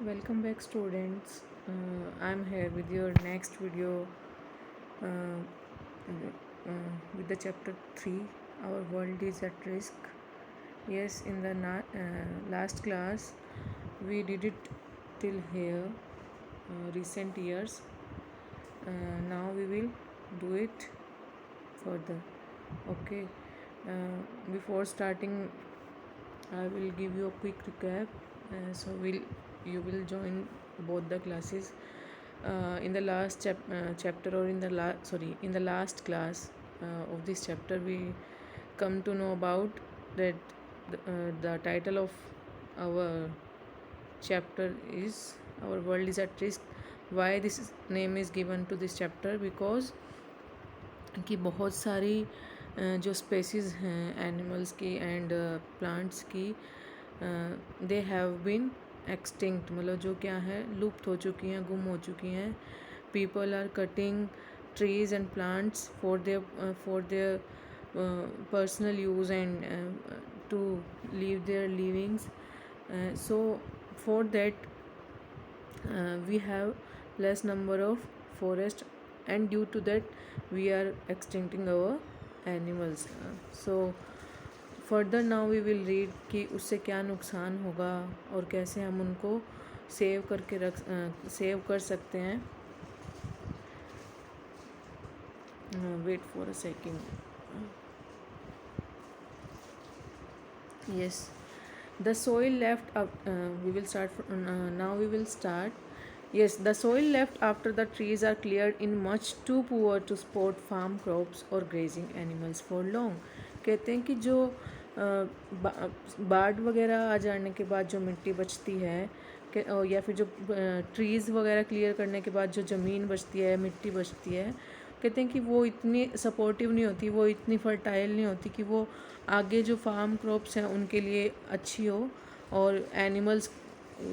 Welcome back, students. I'm here with your next video uh, with the chapter 3. Our world is at risk. Yes, in the last class, we did it till here, recent years. Now we will do it further. Okay. Before starting, I will give you a quick recap. So you will join both the classes. In the last chapter, or in the last class of this chapter, we come to know about that the title of our chapter is our world is at risk. Why this name is given to this chapter? Because कि बहुत सारी जो species हैं animals की and plants की they have been extinct, मतलब जो क्या है लुप्त हो चुकी हैं, गुम हो चुकी हैं. People are cutting trees and plants for their personal use and to live their livings. So for that we have less number of forest, and due to that we are extincting our animals. So further now we will read कि उससे क्या नुकसान होगा और कैसे हम उनको save कर सकते हैं. Wait for a second. Yes, the soil left we will start now we will start. Yes, the soil left after the trees are cleared in much too poor to support farm crops or grazing animals for long. कहते हैं कि जो बाढ़ वगैरह आ जाने के बाद जो मिट्टी बचती है या फिर जो ट्रीज़ वगैरह क्लियर करने के बाद जो ज़मीन बचती है, मिट्टी बचती है, कहते हैं कि वो इतनी सपोर्टिव नहीं होती, वो इतनी फर्टाइल नहीं होती कि वो आगे जो फार्म क्रॉप्स हैं उनके लिए अच्छी हो. और एनिमल्स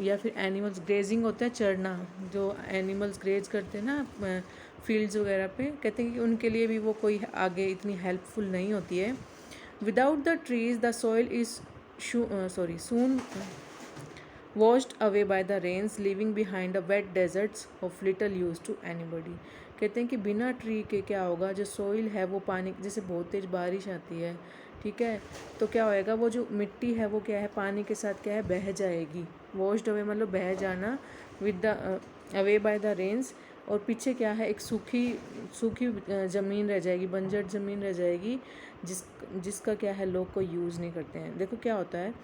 या फिर एनिमल्स ग्रेजिंग होता है, चरना, जो एनिमल्स ग्रेज करते हैं ना फील्ड्स वगैरह पे, कहते हैं कि उनके लिए भी वो कोई आगे इतनी हेल्पफुल नहीं होती है. Without the trees the soil is soon washed away by the rains, leaving behind a wet deserts of little use to anybody. कहते हैं कि बिना ट्री के क्या होगा, जो सोइल है वो पानी, जैसे बहुत तेज़ बारिश आती है, ठीक है, तो क्या होएगा, वो जो मिट्टी है वो क्या है पानी के साथ क्या है बह जाएगी. वॉश्ड अवे मतलब बह जाना, with the away by the rains, और पीछे क्या है एक सूखी सूखी ज़मीन रह जाएगी, बंजर ज़मीन रह जाएगी, जिसका क्या है लोग कोई यूज़ नहीं करते हैं. देखो क्या होता है,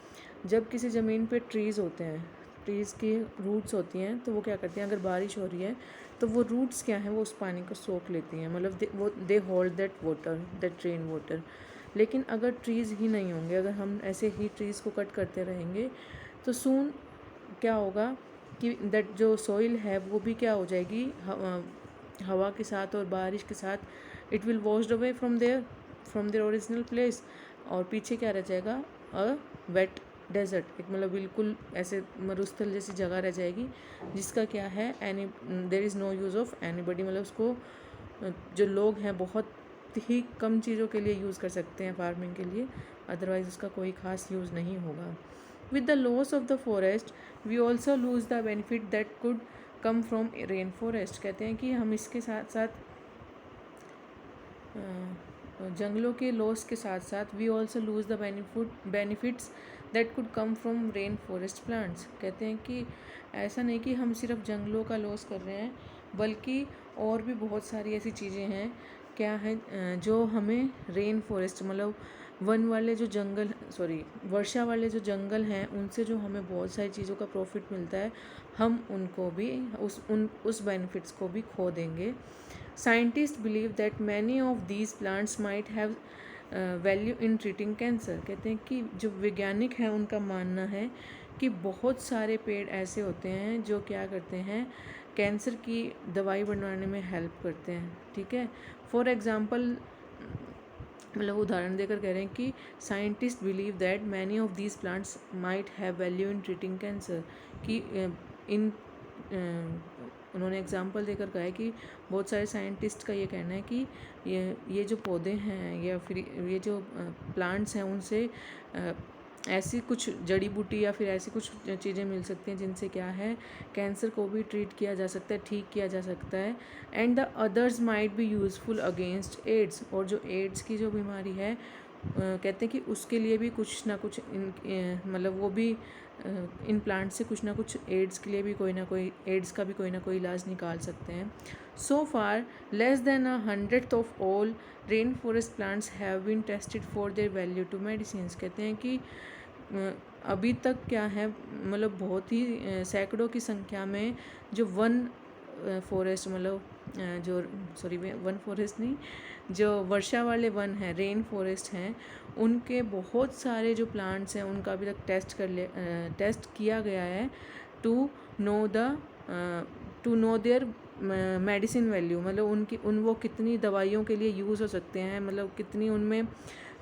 जब किसी ज़मीन पे ट्रीज़ होते हैं, ट्रीज़ की रूट्स होती हैं, तो वो क्या करती हैं, अगर बारिश हो रही है तो वो रूट्स क्या हैं वो उस पानी को सोख लेती हैं, मतलब they hold that water, that rain water. लेकिन अगर ट्रीज़ ही नहीं होंगे, अगर हम ऐसे ही ट्रीज़ को कट करते रहेंगे, तो सून क्या होगा कि दैट जो सॉइल है वो भी क्या हो जाएगी, हवा के साथ और बारिश के साथ, it will washed away from their original place. और पीछे क्या रह जाएगा, अ वेट डेजर्ट, एक मतलब बिल्कुल ऐसे मरुस्थल जैसी जगह रह जाएगी, जिसका क्या है there is no use of anybody, मतलब उसको जो लोग हैं बहुत ही कम चीज़ों के लिए यूज़ कर सकते हैं फार्मिंग के लिए, अदरवाइज़ उसका कोई ख़ास यूज़ नहीं होगा. With the loss of the forest we also lose the benefit that could come from rain forest. कहते हैं कि हम इसके साथ साथ जंगलों के लॉस के साथ साथ we also lose the benefits that could come from rain forest plants. कहते हैं कि ऐसा नहीं कि हम सिर्फ जंगलों का लॉस कर रहे हैं, बल्कि और भी बहुत सारी ऐसी चीज़ें हैं क्या है जो हमें रेन फॉरेस्ट मतलब वर्षा वाले जो जंगल हैं उनसे जो हमें बहुत सारी चीज़ों का प्रॉफिट मिलता है, हम उनको भी उस बेनिफिट्स को भी खो देंगे. Scientists believe that many of these plants might have value in treating cancer. कहते हैं कि जो वैज्ञानिक हैं उनका मानना है कि बहुत सारे पेड़ ऐसे होते हैं जो क्या करते हैं, कैंसर की दवाई बनवाने में हेल्प करते हैं. ठीक है, फॉर एग्ज़ाम्पल मतलब उदाहरण देकर कह रहे हैं कि scientist believe that many of these plants might have value in treating cancer. कि इन उन्होंने एग्जांपल देकर कहा है कि बहुत सारे साइंटिस्ट का ये कहना है कि ये जो पौधे हैं या फिर ये जो प्लांट्स हैं उनसे ऐसी कुछ जड़ी बूटी या फिर ऐसी कुछ चीज़ें मिल सकती हैं जिनसे क्या है कैंसर को भी ट्रीट किया जा सकता है, ठीक किया जा सकता है। And the others might be useful against AIDS, और जो एड्स की जो बीमारी है कहते हैं कि उसके लिए भी कुछ ना कुछ मतलब वो भी इन प्लांट से कुछ ना कुछ एड्स के लिए भी कोई ना कोई एड्स का भी कोई ना कोई इलाज निकाल सकते हैं। So far less than 100th of all rain forest plants have been tested for their value to medicine. कहते हैं कि अभी तक क्या है मतलब बहुत ही सैकड़ों की संख्या में जो वन फॉरेस्ट मतलब जो सॉरी वन फॉरेस्ट नहीं, जो वर्षा वाले वन हैं, रेन फॉरेस्ट हैं, उनके बहुत सारे जो प्लांट्स हैं उनका अभी तक टेस्ट किया गया है to know their medicine value, मतलब वो कितनी दवाइयों के लिए यूज़ हो सकते हैं, मतलब कितनी उनमें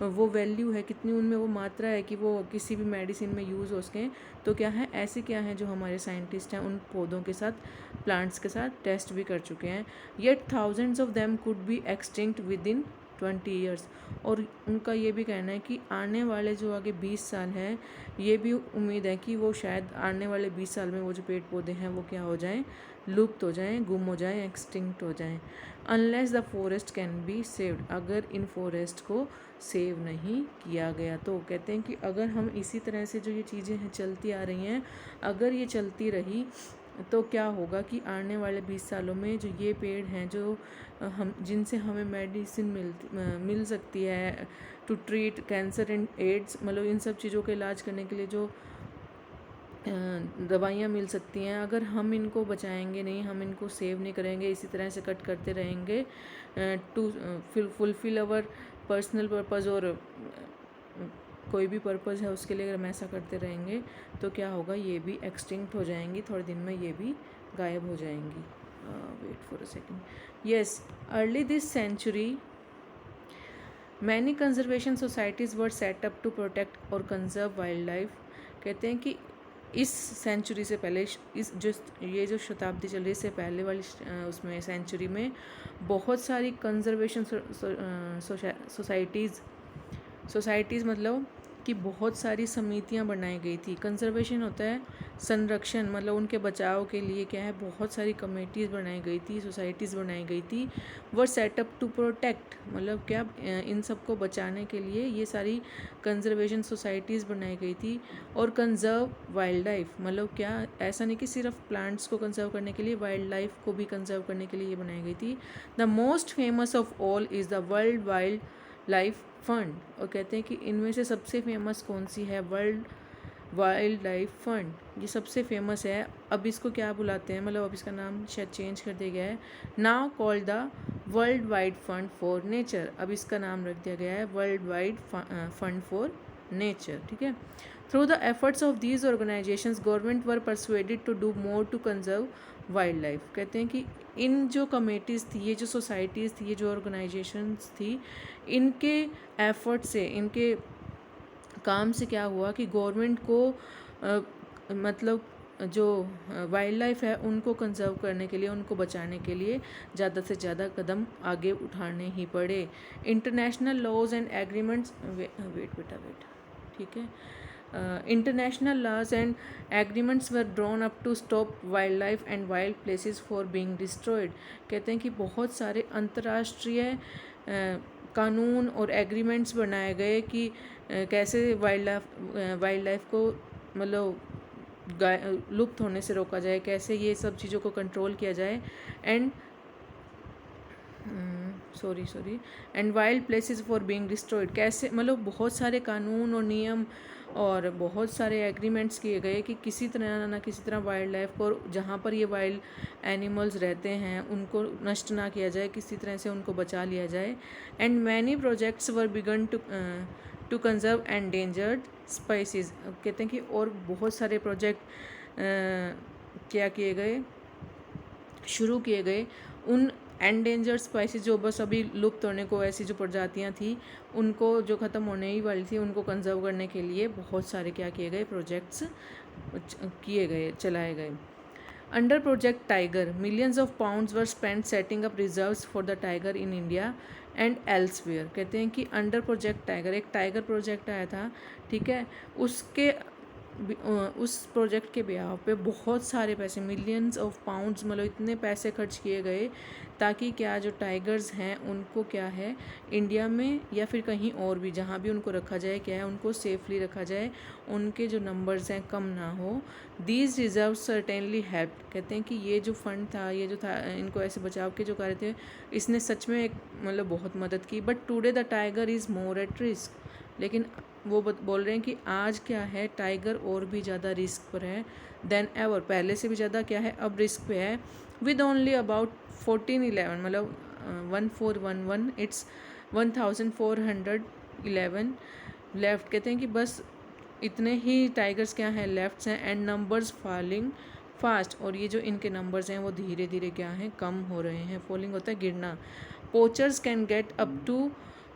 वो वैल्यू है, कितनी उनमें वो मात्रा है कि वो किसी भी मेडिसिन में यूज़ हो सकें। तो क्या है ऐसे क्या हैं जो हमारे साइंटिस्ट हैं उन पौधों के साथ, प्लांट्स के साथ टेस्ट भी कर चुके हैं। Yet thousands of them could be extinct with in 20 years, और उनका ये भी कहना है कि आने वाले जो आगे 20 साल हैं, ये भी उम्मीद है कि वो शायद आने वाले 20 साल में वो जो पेड़ पौधे हैं वो क्या हो जाएं, लुप्त हो जाएं, गुम हो जाएं, एक्सटिंक्ट हो जाएं। Unless the forest can be saved, अगर इन फॉरेस्ट को सेव नहीं किया गया तो। कहते हैं कि अगर हम इसी तरह से जो ये चीज़ें हैं चलती आ रही हैं, अगर ये चलती रही तो क्या होगा कि आने वाले 20 सालों में जो ये पेड़ हैं जो हम जिनसे हमें मेडिसिन मिल सकती है to treat cancer and AIDS, मतलब इन सब चीज़ों का इलाज करने के लिए जो दवाइयाँ मिल सकती हैं, अगर हम इनको बचाएंगे नहीं, हम इनको सेव नहीं करेंगे, इसी तरह से कट करते रहेंगे to fulfil our personal purpose और कोई भी पर्पज़ है उसके लिए अगर हम ऐसा करते रहेंगे तो क्या होगा, ये भी एक्सटिंक्ट हो जाएंगी, थोड़े दिन में ये भी गायब हो जाएंगी। Wait for a second. Yes, early this century many conservation societies were set up to protect और कंजर्व वाइल्ड लाइफ। कहते हैं कि इस सेंचुरी से पहले, इस जो शताब्दी चल रही है इससे पहले वाली उसमें सेंचुरी में बहुत सारी कंजर्वेशन सोसाइटीज़ मतलब कि बहुत सारी समितियां बनाई गई थी। कंजर्वेशन होता है संरक्षण, मतलब उनके बचाव के लिए क्या है बहुत सारी कमेटीज़ बनाई गई थी, सोसाइटीज़ बनाई गई थी। वर सेटअप टू प्रोटेक्ट, मतलब क्या इन सबको बचाने के लिए ये सारी कंजर्वेशन सोसाइटीज़ बनाई गई थी। और कंजर्व वाइल्ड लाइफ, मतलब क्या ऐसा नहीं कि सिर्फ प्लांट्स को कंजर्व करने के लिए, वाइल्ड लाइफ को भी कंजर्व करने के लिए ये बनाई गई थी। The most famous of all is the world wild life fund, और कहते हैं कि इनमें से सबसे फेमस कौन सी है, वर्ल्ड वाइल्ड लाइफ फंड, ये सबसे फेमस है। अब इसको क्या बुलाते हैं, मतलब अब इसका नाम शायद चेंज कर दिया गया है, now called the World Wide Fund for Nature. अब इसका नाम रख दिया गया है World Wide Fund for Nature, ठीक है। Through the efforts of these organisations government were persuaded to do more to conserve wild life. कहते हैं कि इन जो कमेटीज़ थी, ये जो सोसाइटीज़ थी, ये जो ऑर्गेनाइजेशंस थी, इनके एफर्ट से, इनके काम से क्या हुआ कि गवर्नमेंट को मतलब जो वाइल्ड लाइफ है उनको कंजर्व करने के लिए, उनको बचाने के लिए ज़्यादा से ज़्यादा कदम आगे उठाने ही पड़े। International laws and agreements wait, ठीक है, international laws and agreements were drawn up to stop wild life and wild places for being destroyed. कहते हैं कि बहुत सारे अंतर्राष्ट्रीय कानून और एग्रीमेंट्स बनाए गए कि कैसे वाइल्ड लाइफ को मतलब लुप्त होने से रोका जाए, कैसे ये सब चीज़ों को कंट्रोल किया जाए। And and wild places for being destroyed, कैसे मतलब बहुत सारे कानून और नियम और बहुत सारे एग्रीमेंट्स किए गए कि किसी तरह ना किसी तरह वाइल्ड लाइफ को, जहाँ पर ये वाइल्ड एनिमल्स रहते हैं उनको नष्ट ना किया जाए, किसी तरह से उनको बचा लिया जाए। And many projects were begun to conserve endangered species. कहते हैं कि और बहुत सारे प्रोजेक्ट क्या किए गए, शुरू किए गए उन एंडेंजर्ड स्पाइसीज जो बस अभी लुप्त होने को, ऐसी जो प्रजातियां थी उनको जो ख़त्म होने ही वाली थी उनको कंजर्व करने के लिए बहुत सारे क्या किए गए, प्रोजेक्ट्स किए गए, चलाए गए। Under project tiger millions of pounds were spend setting up reserves for the tiger in India and elsewhere. कहते हैं कि अंडर प्रोजेक्ट टाइगर, एक टाइगर प्रोजेक्ट आया था, ठीक है, उसके उस प्रोजेक्ट के ब्याह पे बहुत सारे पैसे, मिलियंस ऑफ पाउंड्स, मतलब इतने पैसे खर्च किए गए ताकि क्या जो टाइगर्स हैं उनको क्या है इंडिया में या फिर कहीं और भी जहाँ भी उनको रखा जाए क्या है उनको सेफली रखा जाए, उनके जो नंबर्स हैं कम ना हो। These reserve certainly help. कहते हैं कि ये जो फंड था, ये जो था, इनको ऐसे बचाव के जो कार्य थे, इसने सच में एक मतलब बहुत मदद की। But today the tiger is more at risk. लेकिन वो बोल रहे हैं कि आज क्या है, टाइगर और भी ज़्यादा रिस्क पर है देन एवर, पहले से भी ज़्यादा क्या है अब रिस्क पे है। विद ओनली अबाउट 1411, मतलब 1411, इट्स 1411 लेफ्ट। कहते हैं कि बस इतने ही टाइगर्स क्या हैं लेफ्ट हैं एंड नंबर्स फॉलिंग फास्ट, और ये जो इनके नंबर्स हैं वो धीरे धीरे क्या हैं कम हो रहे हैं। फॉलिंग होता है गिरना। Poachers can get up to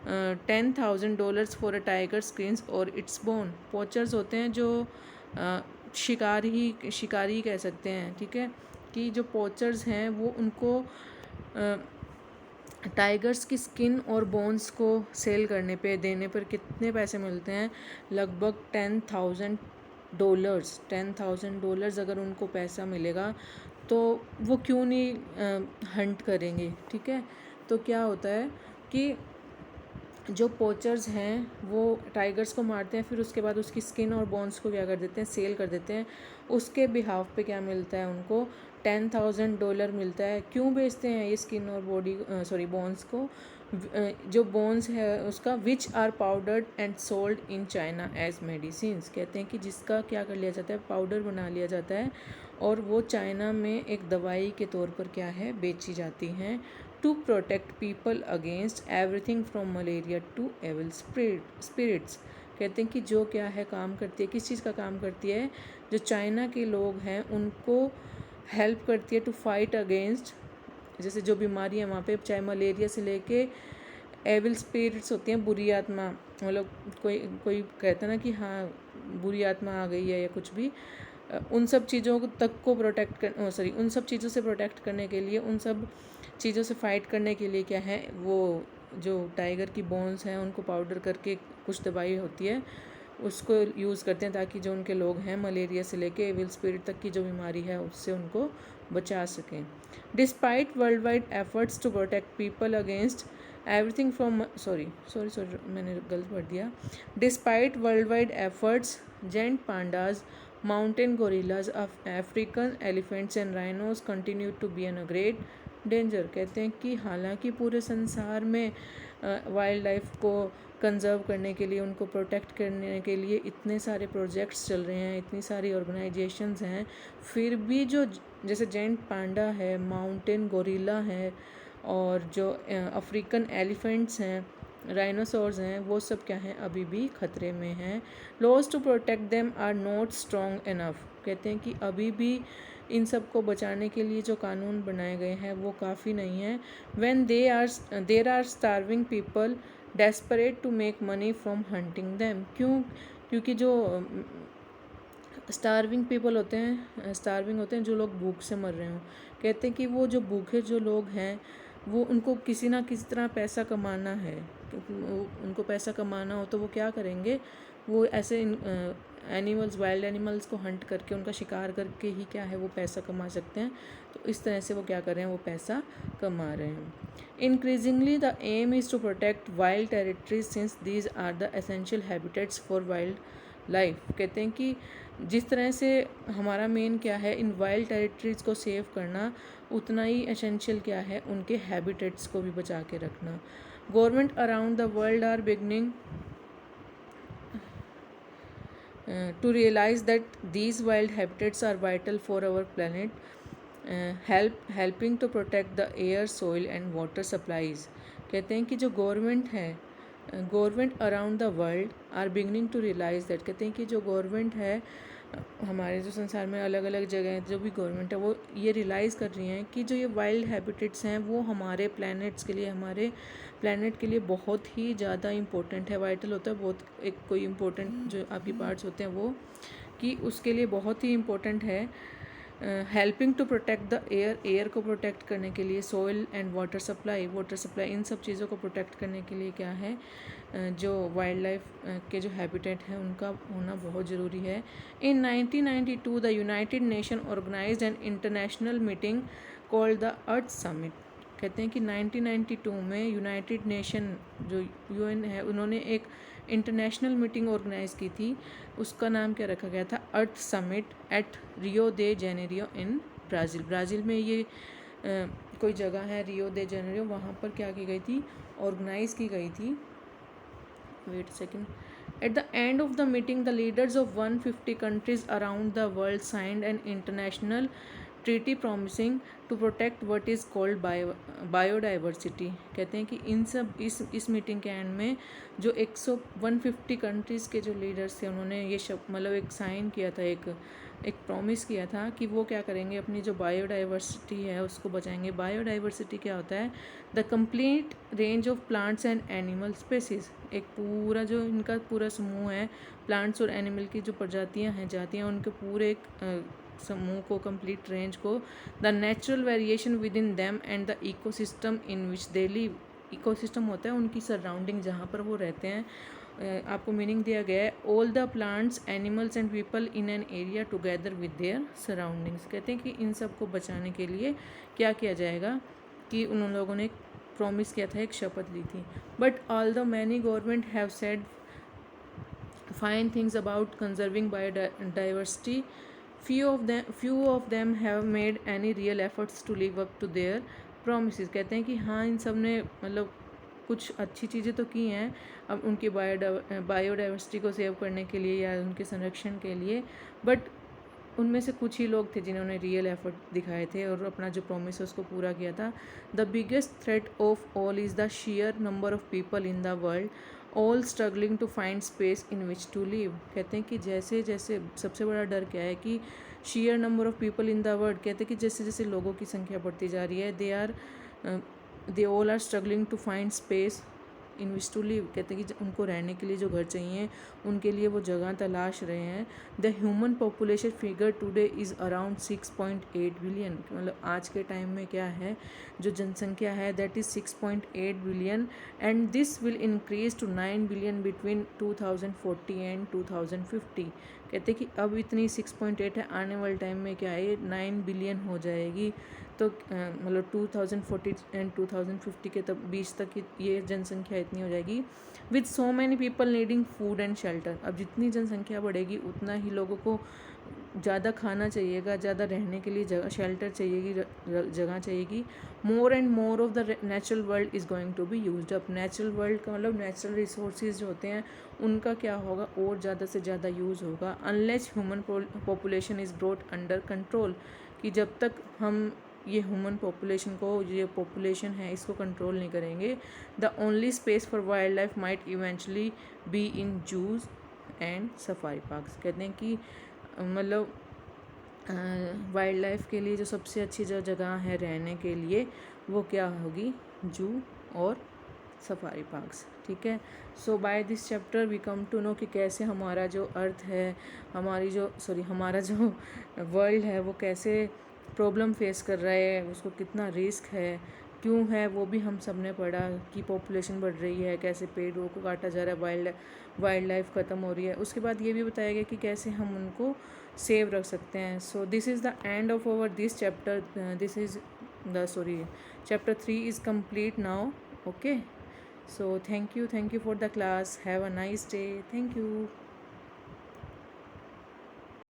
$10,000 for a tiger skins और इट्स बोन। पोचर्स होते हैं जो शिकारी कह सकते हैं, ठीक है, कि जो पोचर्स हैं वो उनको टाइगर्स की स्किन और बोन्स को सेल करने पे, देने पर कितने पैसे मिलते हैं, लगभग $10,000 अगर उनको पैसा मिलेगा तो वो क्यों नहीं हंट करेंगे, ठीक है। तो क्या होता है कि जो पोचर्स हैं वो टाइगर्स को मारते हैं, फिर उसके बाद उसकी स्किन और बोन्स को क्या कर देते हैं, सेल कर देते हैं। उसके बिहाफ पे क्या मिलता है उनको, $10,000 मिलता है। क्यों बेचते हैं ये स्किन और बोन्स को, जो बोन्स है उसका, which are powdered and sold in China as medicines. कहते हैं कि जिसका क्या कर लिया जाता है, पाउडर बना लिया जाता है और वो चाइना में एक दवाई के तौर पर क्या है बेची जाती हैं। To protect people against everything from malaria to evil spirits. कहते हैं कि जो क्या है काम करती है, किस चीज़ का काम करती है, जो चाइना के लोग हैं उनको हेल्प करती है टू फाइट अगेंस्ट, जैसे जो बीमारियाँ वहाँ पे, चाहे मलेरिया से लेके एविल स्पिरिट्स होती हैं, बुरी आत्मा, मतलब कोई कहता है ना कि हाँ बुरी आत्मा आ गई है या कुछ भी, उन सब चीज़ों तक को उन सब चीज़ों से प्रोटेक्ट करने के लिए, उन सब चीज़ों से फाइट करने के लिए क्या है, वो जो टाइगर की बोन्स हैं उनको पाउडर करके कुछ दवाई होती है उसको यूज़ करते हैं ताकि जो उनके लोग हैं मलेरिया से लेके एविल स्पिरिट तक की जो बीमारी है उससे उनको बचा सकें। Despite world wide efforts to protect people against everything from sorry मैंने गलत पढ़ दिया। Despite world wide efforts, giant pandas, mountain gorillas, African elephants and rhinos continue to be in a great danger. कहते हैं कि हालांकि पूरे संसार में वाइल्ड लाइफ को कंजर्व करने के लिए, उनको प्रोटेक्ट करने के लिए इतने सारे प्रोजेक्ट्स चल रहे हैं, इतनी सारी ऑर्गेनाइजेशंस हैं, फिर भी जो जैसे जेंट पांडा है, माउंटेन गोरिल्ला है और जो अफ्रीकन एलिफेंट्स हैं, राइनोसॉर्स हैं, वो सब क्या हैं अभी भी ख़तरे में हैं। Laws to protect them are not strong enough. कहते हैं कि अभी भी इन सब को बचाने के लिए जो कानून बनाए गए हैं वो काफ़ी नहीं है। When there are starving people desperate to make money from hunting them. क्योंकि जो स्टार्विंग होते हैं जो लोग भूख से मर रहे हों। कहते हैं कि वो जो भूखे जो लोग हैं वो उनको किसी ना किसी तरह पैसा कमाना है, क्योंकि उनको पैसा कमाना हो तो वो क्या करेंगे, वो ऐसे एनिमल्स, वाइल्ड एनिमल्स को हंट करके, उनका शिकार करके ही क्या है वो पैसा कमा सकते हैं। तो इस तरह से वो क्या कर रहे हैं, वो पैसा कमा रहे हैं। Increasingly the aim is to protect wild territories since these are the essential habitats for wild life. कहते हैं कि जिस तरह से हमारा मेन क्या है इन वाइल्ड टेरिटरीज़ को सेव करना, उतना ही एसेंशियल क्या है उनके हैबिटेट्स को भी बचा के रखना। Government around the world are beginning to realize that these wild habitats are vital for our planet, helping to protect the air, soil and water supplies. कहते हैं कि जो government around the world are beginning to realise that. कहते हैं कि जो government है हमारे जो संसार में अलग अलग जगह जो भी गवर्नमेंट है वो ये रियलाइज़ कर रही हैं कि जो ये वाइल्ड हैबिटेट्स हैं वो हमारे प्लैनेट्स के लिए, हमारे प्लैनेट के लिए बहुत ही ज़्यादा इम्पोर्टेंट है, वाइटल होता है बहुत। एक कोई इम्पोर्टेंट जो आपकी पार्ट्स होते हैं वो, कि उसके लिए बहुत ही इम्पोर्टेंट है helping to protect the air को प्रोटेक्ट करने के लिए, सॉइल एंड वाटर सप्लाई, इन सब चीज़ों को प्रोटेक्ट करने के लिए क्या है, जो वाइल्ड लाइफ के जो हैबिटेट है उनका होना बहुत ज़रूरी है। In 1992 the United Nation organised an international meeting called the Earth Summit. कहते हैं कि 1992 में यूनाइटेड नेशन जो यूएन है उन्होंने एक इंटरनेशनल मीटिंग ऑर्गेनाइज़ की थी, उसका नाम क्या रखा गया था, Earth Summit at Rio de Janeiro in Brazil. Brazil में ये कोई जगह है रियो दे जेनेरियो, वहाँ पर क्या की गई थी, ऑर्गेनाइज़ की गई थी। Wait second. At the end of the meeting, the leaders of 150 countries around the world signed an international treaty promising to protect what is called biodiversity। कहते हैं कि इन सब इस मीटिंग के एंड में जो 150 कंट्रीज़ के जो लीडर्स थे उन्होंने ये मतलब एक साइन किया था, एक प्रॉमिस किया था कि वो क्या करेंगे, अपनी जो बायोडाइवर्सिटी है उसको बचाएंगे। बायोडाइवर्सिटी क्या होता है, the complete range of plants and animal species, एक पूरा जो इनका पूरा समूह है प्लांट्स और एनिमल की जो प्रजातियां हैं, जातियां, उनके पूरे एक समूह को, कंप्लीट रेंज को, the natural variation with in them and the ecosystem in which they live. Ecosystem होता है उनकी सराउंडिंग जहाँ पर वो रहते हैं। आपको मीनिंग दिया गया है, all the plants animals and people in an area together with their surroundings. कहते हैं कि इन सब को बचाने के लिए क्या किया जाएगा, कि उन लोगों ने प्रॉमिस किया था, एक शपथ ली थी। But all the many government have said fine things about conserving biodiversity, few of them have made any real efforts to live up to their promises। कहते हैं कि हाँ, इन सब ने मतलब कुछ अच्छी चीज़ें तो की हैं अब उनकी बायोडाइवर्सिटी को सेव करने के लिए या उनके संरक्षण के लिए, बट उनमें से कुछ ही लोग थे जिन्होंने रियल एफर्ट दिखाए थे और अपना जो प्रॉमिस है उसको पूरा किया था। The biggest threat of all is the sheer number of people in the world all struggling to find space in which to live. कहते हैं कि जैसे जैसे सबसे बड़ा डर क्या है कि share number of people in the world, कहते हैं कि जैसे जैसे लोगों की संख्या बढ़ती जा रही है, they all are struggling to find space in which to live. कहते हैं कि उनको रहने के लिए जो घर चाहिए उनके लिए वो जगह तलाश रहे हैं। The human population figure today is around 6.8 billion. मतलब आज के टाइम में क्या है, जो जनसंख्या है that is 6.8 billion and this will increase to 9 billion between 2040 and 2050। कहते हैं कि अब इतनी 6.8 है, आने वाले टाइम में क्या है 9 बिलियन हो जाएगी। तो मतलब 2040 एंड 2050 के तब बीच तक ये जनसंख्या इतनी हो जाएगी। With so many people needing food and shelter. अब जितनी जनसंख्या बढ़ेगी उतना ही लोगों को ज़्यादा खाना चाहिएगा, ज़्यादा रहने के लिए जगह, शेल्टर चाहिएगी, जगह चाहिएगी। More and more of the natural world is going to be used up. Natural world का मतलब नेचुरल रिसोर्सेज जो होते हैं उनका क्या होगा, और ज़्यादा से ज़्यादा यूज़ होगा। Unless human population is brought under control, कि जब तक हम ये ह्यूमन पॉपुलेशन को, ये पॉपुलेशन है इसको कंट्रोल नहीं करेंगे, the only space for wild life might eventually be in zoos and safari parks. कहते हैं कि मतलब वाइल्ड लाइफ के लिए जो सबसे अच्छी जो जगह है रहने के लिए वो क्या होगी, जू और सफारी पार्क्स। ठीक है, so by this chapter we come to know कि कैसे हमारा जो अर्थ है, हमारा जो वर्ल्ड है वो कैसे प्रॉब्लम फेस कर रहा है, उसको कितना रिस्क है, क्यों है, वो भी हम सब ने पढ़ा कि पॉपुलेशन बढ़ रही है, कैसे पेड़ों को काटा जा रहा है, वाइल्ड लाइफ ख़त्म हो रही है। उसके बाद ये भी बताया गया कि कैसे हम उनको सेव रख सकते हैं। So this is the end of our this chapter. This is the chapter 3 is complete now. Okay, so thank you for the class. Have a nice day. Thank you.